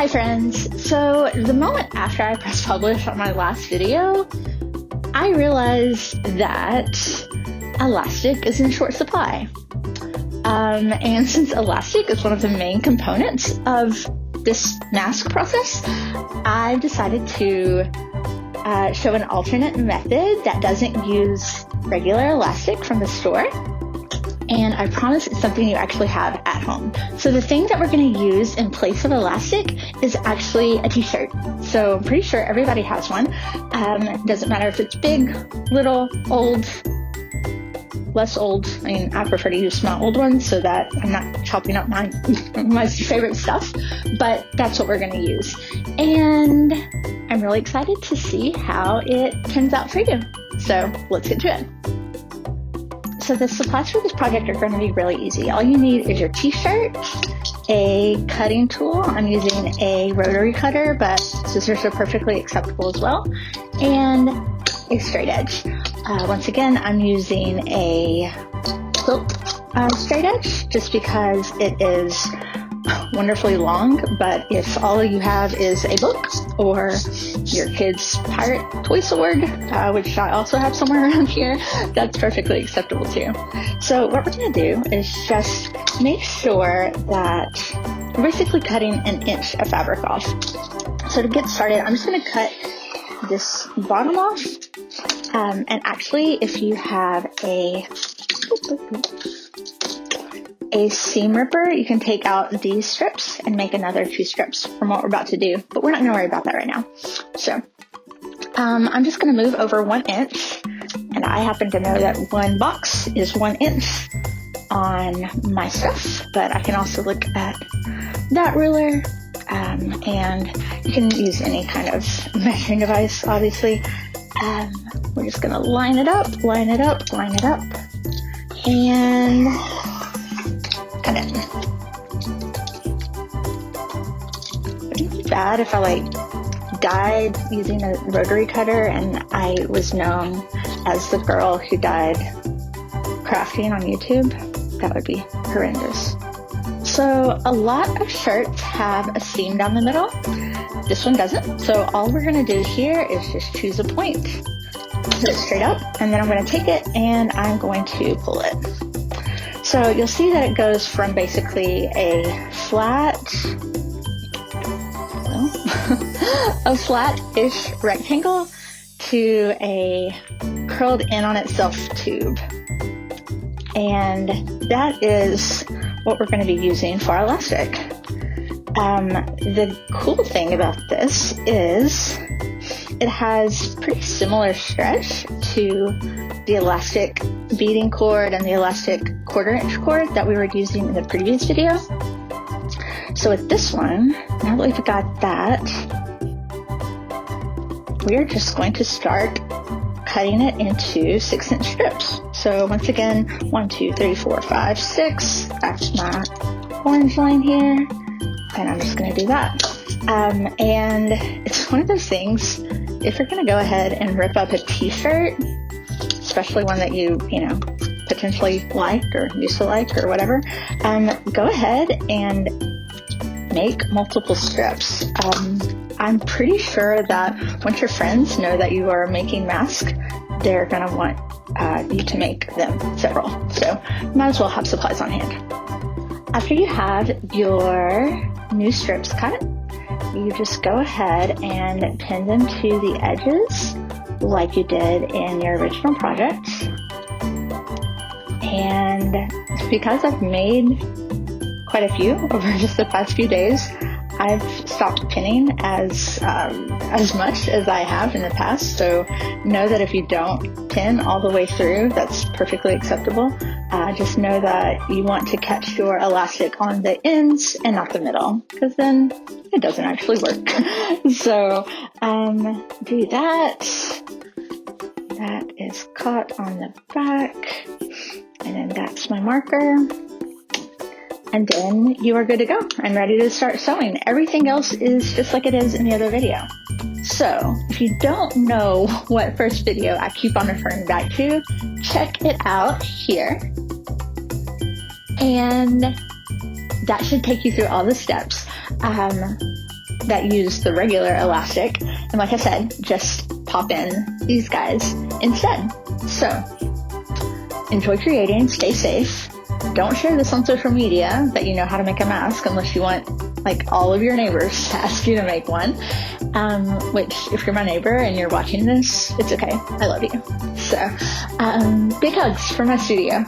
Hi friends! So the moment after I pressed publish on my last video, I realized that elastic is in short supply. And since elastic is one of the main components of this mask process, I've decided to show an alternate method that doesn't use regular elastic from the store. And I promise it's something you actually have at home. So the thing that we're going to use in place of elastic is actually a t-shirt. So I'm pretty sure everybody has one. It doesn't matter if it's big, little, old, less old. I mean, I prefer to use my old ones so that I'm not chopping up my favorite stuff, but that's what we're going to use. And I'm really excited to see how it turns out for you. So let's get to it. So the supplies for this project are going to be really easy. All you need is your t-shirt, a cutting tool. I'm using a rotary cutter, but scissors are perfectly acceptable as well, and a straight edge. Once again, I'm using a quilt straight edge just because it is wonderfully long, but if all you have is a book or your kid's pirate toy sword, which I also have somewhere around here, that's perfectly acceptable too. So what we're going to do is just make sure that we're basically cutting an inch of fabric off. So to get started, I'm just going to cut this bottom off. And actually, if you have a seam ripper, you can take out these strips and make another 2 strips from what we're about to do, but we're not going to worry about that right now. So I'm just going to move over 1 inch, and I happen to know that 1 box is 1 inch on my stuff, but I can also look at that ruler, and you can use any kind of measuring device, obviously. We're just going to line it up, line it up, line it up, and cut it. Wouldn't it be bad if I died using a rotary cutter and I was known as the girl who died crafting on YouTube? That would be horrendous. So a lot of shirts have a seam down the middle. This one doesn't. So all we're going to do here is just choose a point, put it straight up, and then I'm going to take it and I'm going to pull it. So you'll see that it goes from basically a flat-ish rectangle to a curled in on itself tube. And that is what we're going to be using for our elastic. The cool thing about this is it has pretty similar stretch to the elastic beading cord and the elastic 1/4 inch cord that we were using in the previous video. So with this one, now that we've got that, we're just going to start cutting it into 6-inch strips. So once again, 1, 2, 3, 4, 5, 6. That's my orange line here. And I'm just going to do that. And it's one of those things, if you're going to go ahead and rip up a t-shirt, especially one that you potentially liked or used to like or whatever, go ahead and make multiple strips. I'm pretty sure that once your friends know that you are making masks, they're going to want you to make them several. So might as well have supplies on hand. After you have your new strips cut, you just go ahead and pin them to the edges like you did in your original project. And because I've made quite a few over just the past few days, I've stopped pinning as much as I have in the past. So know that if you don't pin all the way through, that's perfectly acceptable. Just know that you want to catch your elastic on the ends and not the middle, because then it doesn't actually work. So do that. That is caught on the back, and then that's my marker. And then you are good to go and ready to start sewing. Everything else is just like it is in the other video. So if you don't know what first video I keep on referring back to, check it out here. And that should take you through all the steps. that use the regular elastic. And like I said, just pop in these guys instead. So enjoy creating, stay safe. Don't share this on social media that you know how to make a mask unless you want like all of your neighbors to ask you to make one. Which if you're my neighbor and you're watching this, it's okay. I love you. So big hugs from my studio.